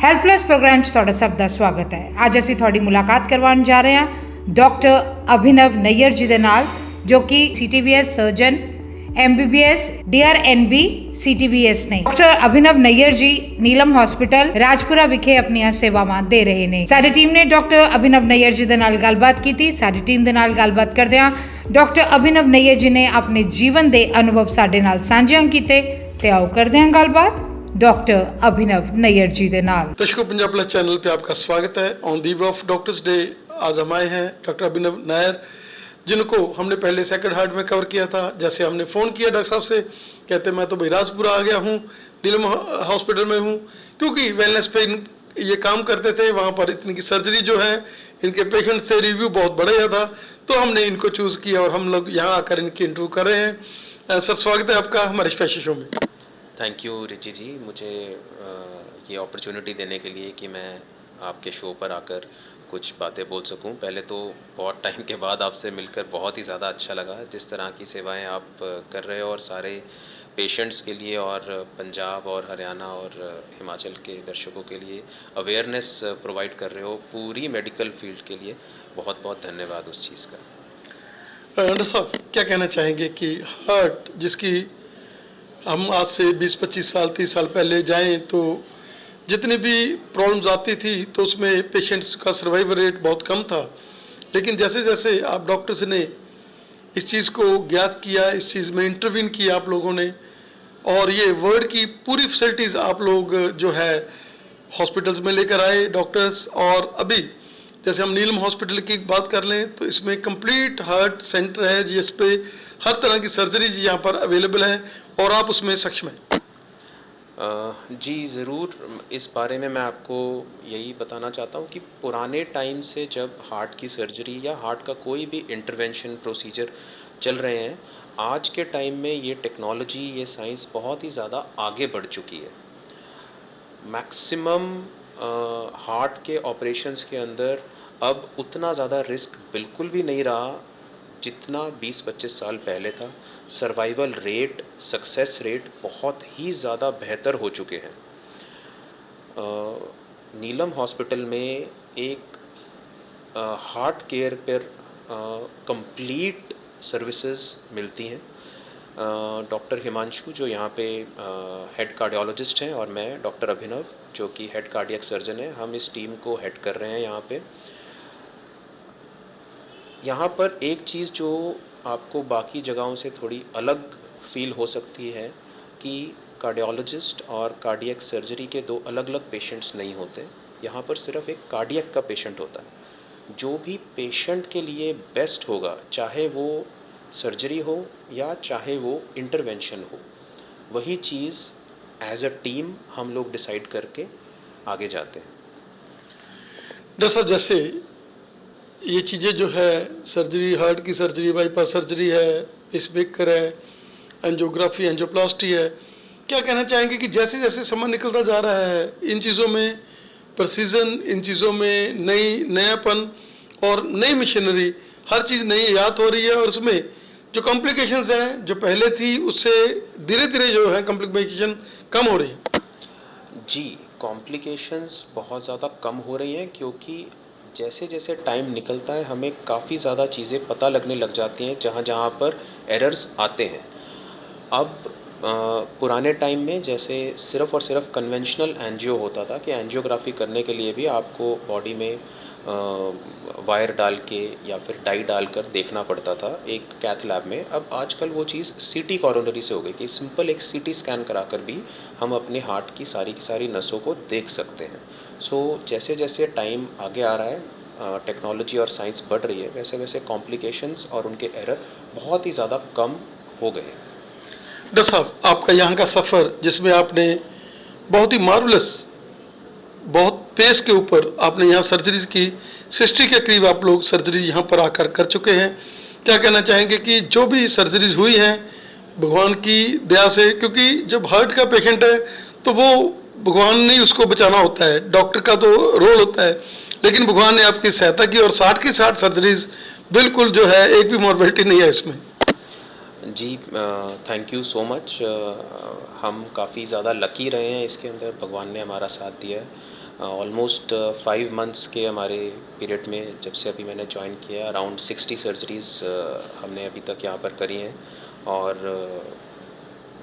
Health plus programme 'ਚ ਤੁਹਾਡਾ ਸਭ ਦਾ ਸਵਾਗਤ ਹੈ। ਅੱਜ ਅਸੀਂ ਤੁਹਾਡੀ ਮੁਲਾਕਾਤ ਕਰਵਾਉਣ ਜਾ ਰਹੇ ਹਾਂ ਡਾਕਟਰ ਅਭਿਨਵ ਨਈਅਰ ਜੀ ਦੇ ਨਾਲ, ਜੋ ਕਿ CTVS surgeon, MBBS DRNB CTVS ਨੇ। ਡਾਕਟਰ ਅਭਿਨਵ ਨਈਅਰ ਜੀ ਨੀਲਮ ਹਸਪੀਟਲ ਰਾਜਪੁਰਾ ਵਿਖੇ ਆਪਣੀਆਂ ਸੇਵਾਵਾਂ ਦੇ ਰਹੇ ਨੇ। ਸਾਡੀ ਟੀਮ ਨੇ ਡਾਕਟਰ ਅਭਿਨਵ ਨਈਅਰ ਜੀ ਦੇ ਨਾਲ ਗੱਲਬਾਤ ਕੀਤੀ। ਸਾਡੀ ਟੀਮ ਦੇ ਨਾਲ ਗੱਲਬਾਤ ਕਰਦਿਆਂ ਡਾਕਟਰ ਅਭਿਨਵ ਨਈਅਰ ਜੀ ਨੇ ਆਪਣੇ ਜੀਵਨ ਦੇ ਅਨੁਭਵ ਸਾਡੇ ਨਾਲ ਸਾਂਝੇ ਕੀਤੇ ਤੇ ਆਓ ਕਰਦੇ ਹਾਂ ਗੱਲਬਾत डॉक्टर अभिनव नैयर जी के नाल। दर्शकों, पंजाब प्लस चैनल पे आपका स्वागत है। On the eve of doctors day आज हम आए हैं डॉक्टर अभिनव नायर, जिनको हमने पहले सेकंड हार्ट में कवर किया था। जैसे हमने फ़ोन किया डॉक्टर साहब से, कहते मैं तो भाई राजपुरा आ गया हूँ, नीलम हॉस्पिटल में हूँ, क्योंकि वेलनेस पे ये काम करते थे। वहाँ पर इतनी की सर्जरी जो है, इनके पेशेंट से रिव्यू बहुत बढ़िया था, तो हमने इनको चूज़ किया और हम लोग यहाँ आकर इनकी इंटरव्यू कर रहे हैं। सर, स्वागत है आपका हमारे स्पेशल शो में। थैंक यू रिची जी, मुझे ये अपॉर्चुनिटी देने के लिए कि मैं आपके शो पर आकर कुछ बातें बोल सकूं। पहले तो बहुत टाइम के बाद आपसे मिलकर बहुत ही ज़्यादा अच्छा लगा। जिस तरह की सेवाएं आप कर रहे हो और सारे पेशेंट्स के लिए और पंजाब और हरियाणा और हिमाचल के दर्शकों के लिए अवेयरनेस प्रोवाइड कर रहे हो पूरी मेडिकल फील्ड के लिए, बहुत बहुत धन्यवाद उस चीज़ का। डॉक्टर साहब, क्या कहना चाहेंगे कि हार्ट जिसकी हम आज से 20-25 साल 30 साल पहले जाएं तो जितनी भी प्रॉब्लम्स आती थी तो उसमें पेशेंट्स का सर्वाइवल रेट बहुत कम था, लेकिन जैसे जैसे आप डॉक्टर्स ने इस चीज़ को ज्ञात किया, इस चीज़ में इंटरवीन किया आप लोगों ने, और ये वर्ल्ड की पूरी फैसिलिटीज़ आप लोग जो है हॉस्पिटल्स में लेकर आए डॉक्टर्स। और अभी जैसे हम नीलम हॉस्पिटल की बात कर लें तो इसमें कंप्लीट हार्ट सेंटर है, जिस पे हर तरह की सर्जरी यहाँ पर अवेलेबल है और आप उसमें सक्षम हैं। जी ज़रूर, इस बारे में मैं आपको यही बताना चाहता हूँ कि पुराने टाइम से जब हार्ट की सर्जरी या हार्ट का कोई भी इंटरवेंशन प्रोसीजर चल रहे हैं, आज के टाइम में ये टेक्नोलॉजी, ये साइंस बहुत ही ज़्यादा आगे बढ़ चुकी है। मैक्सिमम हार्ट के ऑपरेशंस के अंदर अब उतना ज़्यादा रिस्क बिल्कुल भी नहीं रहा जितना 20-25 साल पहले था। सर्वाइवल रेट, सक्सेस रेट बहुत ही ज़्यादा बेहतर हो चुके हैं। नीलम हॉस्पिटल में एक हार्ट केयर पर कंप्लीट सर्विसेज मिलती हैं। डॉक्टर हिमांशु जो यहाँ पे हेड कार्डियोलॉजिस्ट हैं, और मैं डॉक्टर अभिनव जो कि हेड कार्डियक सर्जन है, हम इस टीम को हेड कर रहे हैं यहाँ पे। यहाँ पर एक चीज़ जो आपको बाकी जगहों से थोड़ी अलग फील हो सकती है कि कार्डियोलॉजिस्ट और कार्डियक सर्जरी के दो अलग अलग पेशेंट्स नहीं होते। यहाँ पर सिर्फ एक कार्डियक का पेशेंट होता है। जो भी पेशेंट के लिए बेस्ट होगा, चाहे वो सर्जरी हो या चाहे वो इंटरवेंशन हो, वही चीज़ एज अ टीम हम लोग डिसाइड करके आगे जाते हैं। डॉक्टर साहब, जैसे ये चीज़ें जो है सर्जरी, हार्ट की सर्जरी, बाईपास सर्जरी है, पेसमेकर है, एंजियोग्राफी, एंजियोप्लास्टी है, क्या कहना चाहेंगे कि जैसे जैसे समय निकलता जा रहा है इन चीज़ों में प्रिसीजन, इन चीज़ों में नयापन और नई मशीनरी, हर चीज़ नई याद हो रही है, और उसमें जो कॉम्प्लिकेशंस हैं जो पहले थी उससे धीरे धीरे जो है कॉम्प्लिकेशन कम हो रही है। जी, कॉम्प्लिकेशंस बहुत ज़्यादा कम हो रही हैं, क्योंकि जैसे जैसे टाइम निकलता है हमें काफ़ी ज़्यादा चीज़ें पता लगने लग जाती हैं जहाँ जहाँ पर एरर्स आते हैं। अब पुराने टाइम में जैसे सिर्फ़ और सिर्फ कन्वेंशनल एंजियो होता था कि एंजियोग्राफी करने के लिए भी आपको बॉडी में वायर डाल के या फिर डाई डालकर देखना पड़ता था एक कैथ लैब में। अब आजकल वो चीज़ सीटी कोरोनरी से हो गई कि सिंपल एक सीटी स्कैन कराकर भी हम अपने हार्ट की सारी नसों को देख सकते हैं। सो जैसे जैसे टाइम आगे आ रहा है, टेक्नोलॉजी और साइंस बढ़ रही है, वैसे वैसे कॉम्प्लिकेशंस और उनके एरर बहुत ही ज़्यादा कम हो गए। डॉक्टर साहब, आपका यहाँ का सफ़र जिसमें आपने बहुत ही मार्वलस, बहुत पेस के ऊपर आपने यहाँ सर्जरीज की 60 के करीब आप लोग सर्जरी यहाँ पर आकर कर चुके हैं, क्या कहना चाहेंगे कि जो भी सर्जरीज हुई हैं भगवान की दया से, क्योंकि जब हार्ट का पेशेंट है तो वो भगवान ने उसको बचाना होता है, डॉक्टर का तो रोल होता है, लेकिन भगवान ने आपकी सहायता की और 60 की 60 सर्जरीज बिल्कुल जो है एक भी मॉर्बिलिटी नहीं है इसमें। जी, थैंक यू सो मच। हम काफ़ी ज़्यादा लकी रहे हैं इसके अंदर, भगवान ने हमारा साथ दिया है। ऑलमोस्ट 5 मंथ्स के हमारे पीरियड में, जब से अभी मैंने ज्वाइन किया, अराउंड 60 सर्जरीज़ हमने अभी तक यहाँ पर करी हैं। और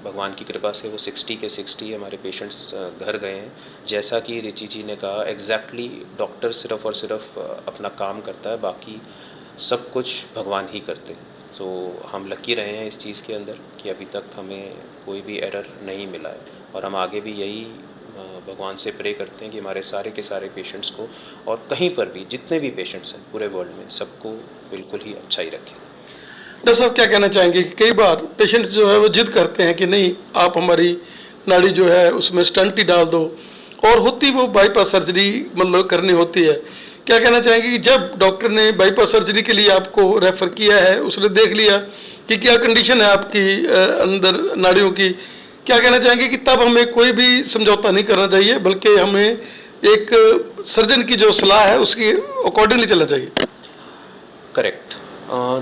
भगवान की कृपा से वो 60 के 60 हमारे पेशेंट्स घर गए हैं। जैसा कि रिची जी ने कहा, एग्जैक्टली डॉक्टर सिर्फ़ और सिर्फ अपना काम करता है, बाकी सब कुछ भगवान ही करते हैं। तो हम लकी रहे हैं इस चीज़ के अंदर कि अभी तक हमें कोई भी एरर नहीं मिला है, और हम आगे भी यही भगवान से प्रे करते हैं कि हमारे सारे के सारे पेशेंट्स को, और कहीं पर भी जितने भी पेशेंट्स हैं पूरे वर्ल्ड में, सबको बिल्कुल ही अच्छा ही रखें। डॉक्टर साहब क्या कहना चाहेंगे कि कई बार पेशेंट्स जो है वो जिद करते हैं कि नहीं, आप हमारी नाड़ी जो है उसमें स्टंट ही डाल दो, और होती वो बाईपास सर्जरी मतलब करनी होती है। क्या कहना चाहेंगे कि जब डॉक्टर ने बाईपास सर्जरी के लिए आपको रेफर किया है, उसने देख लिया कि क्या कंडीशन है आपकी अंदर नाड़ियों की, क्या कहना चाहेंगे कि तब हमें कोई भी समझौता नहीं करना चाहिए, बल्कि हमें एक सर्जन की जो सलाह है उसकी अकॉर्डिंगली चलना चाहिए? करेक्ट।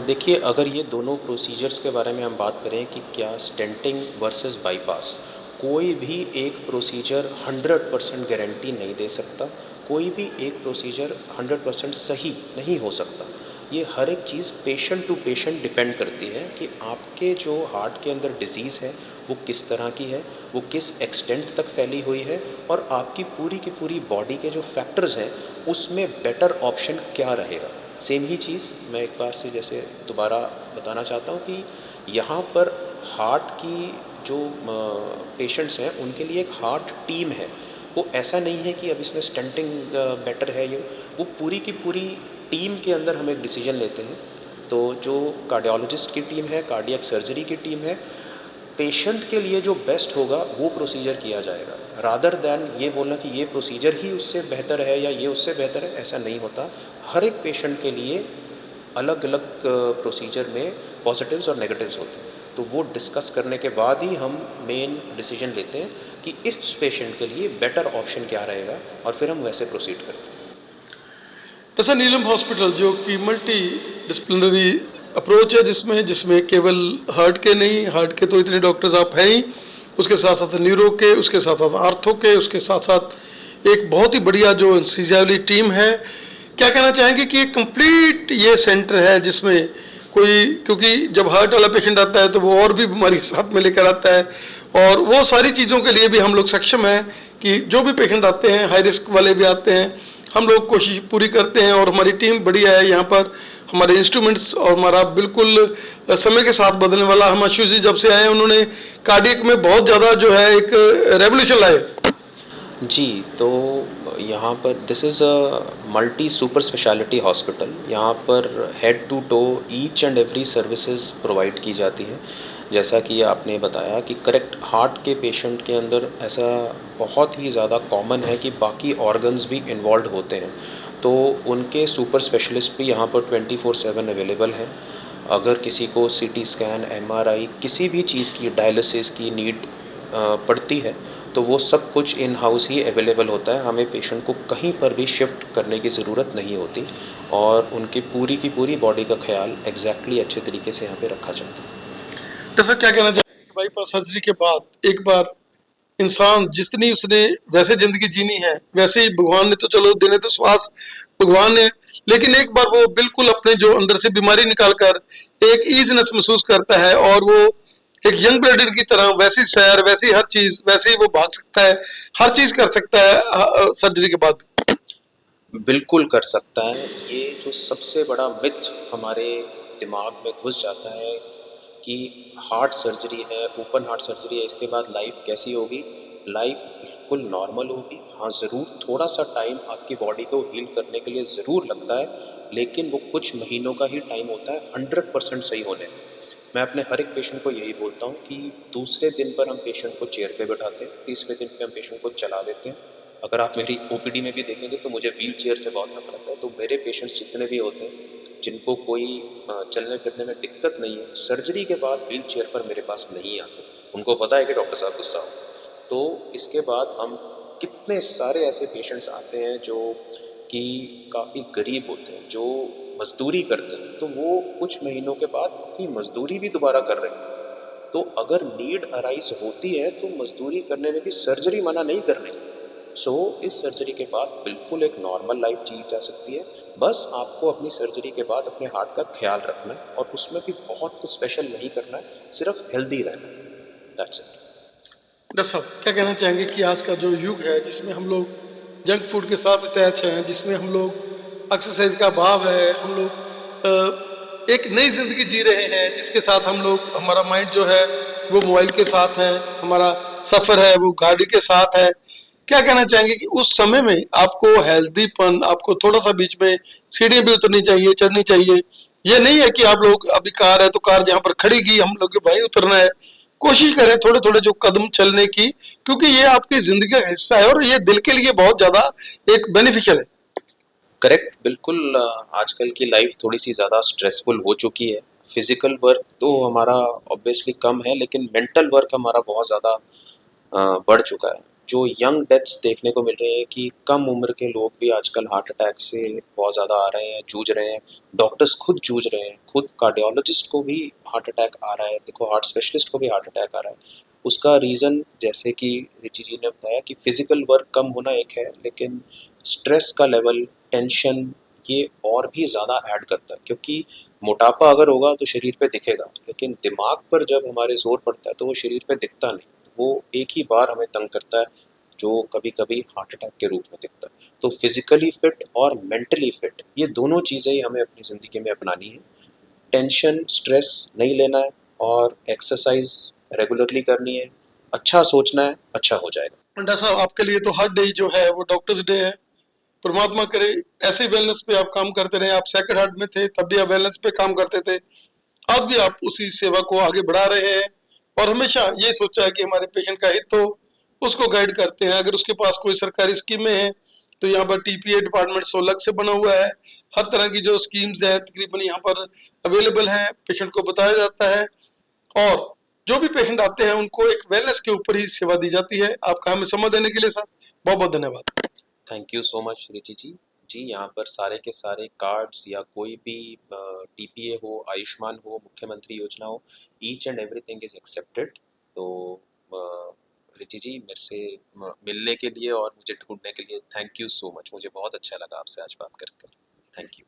देखिए, अगर ये दोनों प्रोसीजर्स के बारे में हम बात करें कि क्या स्टेंटिंग वर्सेस बाईपास, कोई भी एक प्रोसीजर 100% गारंटी नहीं दे सकता, कोई भी एक प्रोसीजर 100% सही नहीं हो सकता। ये हर एक चीज़ पेशेंट टू पेशेंट डिपेंड करती है कि आपके जो हार्ट के अंदर डिजीज़ है वो किस तरह की है, वो किस एक्सटेंट तक फैली हुई है, और आपकी पूरी की पूरी बॉडी के जो फैक्टर्स हैं उसमें बेटर ऑप्शन क्या रहेगा। सेम ही चीज़ मैं एक बार से जैसे दोबारा बताना चाहता हूँ कि यहाँ पर हार्ट की जो पेशेंट्स हैं उनके लिए एक हार्ट टीम है। वो ऐसा नहीं है कि अब इसमें स्टंटिंग बेटर है, ये वो पूरी की पूरी टीम के अंदर हम एक डिसीजन लेते हैं। तो जो कार्डियोलॉजिस्ट की टीम है, कार्डियक सर्जरी की टीम है, पेशेंट के लिए जो बेस्ट होगा वो प्रोसीजर किया जाएगा, रादर दैन ये बोलना कि ये प्रोसीजर ही उससे बेहतर है या ये उससे बेहतर है, ऐसा नहीं होता। हर एक पेशेंट के लिए अलग अलग प्रोसीजर में पॉजिटिव्स और नेगेटिव्स होते हैं, तो वो डिस्कस करने के बाद ही हम मेन डिसीजन लेते हैं कि इस पेशेंट के लिए बेटर ऑप्शन क्या रहेगा, और फिर हम वैसे प्रोसीड करते हैं। जैसा नीलम हॉस्पिटल जो कि मल्टी डिसिप्लिनरी अप्रोच है, जिसमें जिसमें केवल हार्ट के नहीं, हार्ट के तो इतने डॉक्टर्स आप हैं ही, उसके साथ साथ न्यूरो के, उसके साथ साथ आर्थो के, उसके साथ साथ एक बहुत ही बढ़िया जो एनेस्थीसिया वाली टीम है। क्या कहना चाहेंगे कि एक कंप्लीट ये सेंटर है जिसमें कोई, क्योंकि जब हार्ट वाला पेशेंट आता है तो वो और भी बीमारी साथ में लेकर आता है, और वो सारी चीज़ों के लिए भी हम लोग सक्षम हैं कि जो भी पेशेंट आते हैं, हाई रिस्क वाले भी आते हैं, हम लोग कोशिश पूरी करते हैं, और हमारी टीम बढ़िया है यहाँ पर। हमारे इंस्ट्रूमेंट्स और हमारा बिल्कुल समय के साथ बदलने वाला, हम आशु जी जब से आए उन्होंने कार्डियक में बहुत ज़्यादा जो है एक रेवोल्यूशन लाए। जी, तो यहाँ पर this is a multi super speciality hospital. यहाँ पर head to toe each and every services provide की जाती है। जैसा कि आपने बताया कि करेक्ट, हार्ट के पेशेंट के अंदर ऐसा बहुत ही ज़्यादा कॉमन है कि बाकी ऑर्गन्स भी इन्वॉल्व होते हैं, तो उनके सुपर स्पेशलिस्ट भी यहाँ पर 24/7 अवेलेबल हैं। अगर किसी को सीटी स्कैन, एमआरआई, किसी भी चीज़ की, डायलिसिस की नीड पड़ती है, तो वो सब कुछ इन हाउस ही अवेलेबल होता है। हमें पेशेंट को कहीं पर भी शिफ्ट करने की ज़रूरत नहीं होती, और उनकी पूरी की पूरी बॉडी का ख्याल एग्जैक्टली अच्छे तरीके से यहाँ पे रखा जाता है। जैसा क्या कहना चाहेंगे कि बाईपास सर्जरी के बाद एक बार इंसान जितनी उसने वैसे जिंदगी जीनी है, वैसे ही भगवान ने तो चलो देने तो श्वास भगवान ने, लेकिन एक बार वो बिल्कुल अपने जो अंदर से बीमारी निकाल कर एक ईजनेस महसूस करता है, और वो एक यंग ब्लडर की तरह वैसी सैर, वैसी हर चीज, वैसे ही वो भाग सकता है, हर चीज कर सकता है सर्जरी के बाद। बिल्कुल कर सकता है। ये जो सबसे बड़ा मिथ हमारे दिमाग में घुस जाता है कि हार्ट सर्जरी है, ओपन हार्ट सर्जरी है, इसके बाद लाइफ कैसी होगी। लाइफ बिल्कुल नॉर्मल होगी। हाँ, ज़रूर थोड़ा सा टाइम आपकी बॉडी को हील करने के लिए ज़रूर लगता है, लेकिन वो कुछ महीनों का ही टाइम होता है 100% सही होने में। मैं अपने हर एक पेशेंट को यही बोलता हूँ कि दूसरे दिन पर हम पेशेंट को चेयर पे बैठाते हैं, तीसरे दिन पे हम पेशेंट को चला देते हैं। अगर आप मेरी ओपीडी में भी देखेंगे तो मुझे व्हील चेयर से बहुत नफरत है। तो मेरे पेशेंट्स जितने भी होते हैं जिनको कोई चलने फिरने में दिक्कत नहीं है, सर्जरी के बाद व्हील चेयर पर मेरे पास नहीं आते। उनको पता है कि डॉक्टर साहब गुस्सा हो। तो इसके बाद हम कितने सारे ऐसे पेशेंट्स आते हैं जो कि काफ़ी गरीब होते हैं, जो मज़दूरी करते हैं, तो वो कुछ महीनों के बाद अपनी मज़दूरी भी दोबारा कर रहे हैं। तो अगर नीड अराइज होती है तो मज़दूरी करने में भी सर्जरी मना नहीं कर रही। सो इस सर्जरी के बाद बिल्कुल एक नॉर्मल लाइफ जी जा सकती है। बस आपको अपनी सर्जरी के बाद अपने हार्ट का ख्याल रखना है और उसमें भी बहुत कुछ स्पेशल नहीं करना है, सिर्फ हेल्दी रहना है। That's it. डॉक्टर साहब क्या कहना चाहेंगे कि आज का जो युग है जिसमें हम लोग जंक फूड के साथ अटैच हैं, जिसमें हम लोग एक्सरसाइज का अभाव है, हम लोग एक नई जिंदगी जी रहे हैं जिसके साथ हम लोग हमारा माइंड जो है वो मोबाइल के साथ है, हमारा सफर है वो गाड़ी के साथ है। क्या कहना चाहेंगे कि उस समय में आपको हेल्दीपन, आपको थोड़ा सा बीच में सीढ़ी भी उतरनी चाहिए, चढ़नी चाहिए। ये नहीं है कि आप लोग अभी कार है तो कार जहां पर खड़ीगी हम लोग भाई उतरना है। कोशिश करें थोड़े थोड़े जो कदम चलने की, क्योंकि ये आपकी जिंदगी का हिस्सा है और ये दिल के लिए बहुत ज्यादा एक बेनिफिशियल है। करेक्ट, बिल्कुल। आजकल की लाइफ थोड़ी सी ज़्यादा स्ट्रेसफुल हो चुकी है। फिजिकल वर्क तो हमारा ऑब्वियसली कम है, लेकिन मेंटल वर्क हमारा बहुत ज़्यादा बढ़ चुका है। जो यंग डेथ्स देखने को मिल रही है कि कम उम्र के लोग भी आजकल हार्ट अटैक से बहुत ज़्यादा आ रहे हैं, जूझ रहे हैं। डॉक्टर्स खुद जूझ रहे हैं, खुद कार्डियोलॉजिस्ट को भी हार्ट अटैक आ रहा है, देखो हार्ट स्पेशलिस्ट को भी हार्ट अटैक आ रहा है। उसका रीज़न जैसे कि रिची जी ने बताया कि फिजिकल वर्क कम होना एक है, लेकिन स्ट्रेस का लेवल, टेंशन, ये और भी ज़्यादा ऐड करता है। क्योंकि मोटापा अगर होगा तो शरीर पे दिखेगा, लेकिन दिमाग पर जब हमारे ज़ोर पड़ता है तो वो शरीर पे दिखता नहीं। वो एक ही बार हमें तंग करता है, जो कभी कभी हार्ट अटैक के रूप में दिखता है। तो फिजिकली फिट और मेंटली फिट, ये दोनों चीज़ें ही हमें अपनी ज़िंदगी में अपनानी है। टेंशन, स्ट्रेस नहीं लेना है और एक्सरसाइज रेगुलरली करनी है। अच्छा सोचना है, अच्छा हो जाएगा। डॉक्टर साहब आपके लिए तो हर डे जो है वो डॉक्टर्स डे है। परमात्मा करे ऐसे वेलनेस पे आप काम करते रहे। आप सेक्रेड हार्ट में थे तब भी आप वेलनेस पे काम करते थे, आज भी आप उसी सेवा को आगे बढ़ा रहे हैं और हमेशा ये सोचा है कि हमारे पेशेंट का हित हो, उसको गाइड करते हैं। अगर उसके पास कोई सरकारी स्कीमें हैं तो यहाँ पर टीपीए डिपार्टमेंट 16 से बना हुआ है। हर तरह की जो स्कीम्स है तकरीबन यहाँ पर अवेलेबल है, पेशेंट को बताया जाता है और जो भी पेशेंट आते हैं उनको एक वेलनेस के ऊपर ही सेवा दी जाती है। आपका हमें समय देने के लिए सर बहुत बहुत धन्यवाद। Thank you so much Richie ji. जी, यहाँ पर सारे के सारे कार्ड्स या कोई भी टीपीए हो, आयुष्मान हो, मुख्यमंत्री योजना हो, each and everything is accepted. तो रिची जी, मेरे से मिलने के लिए और मुझे ढूंढने के लिए थैंक यू सो मच। मुझे बहुत अच्छा लगा आपसे आज बात कर कर। Thank you.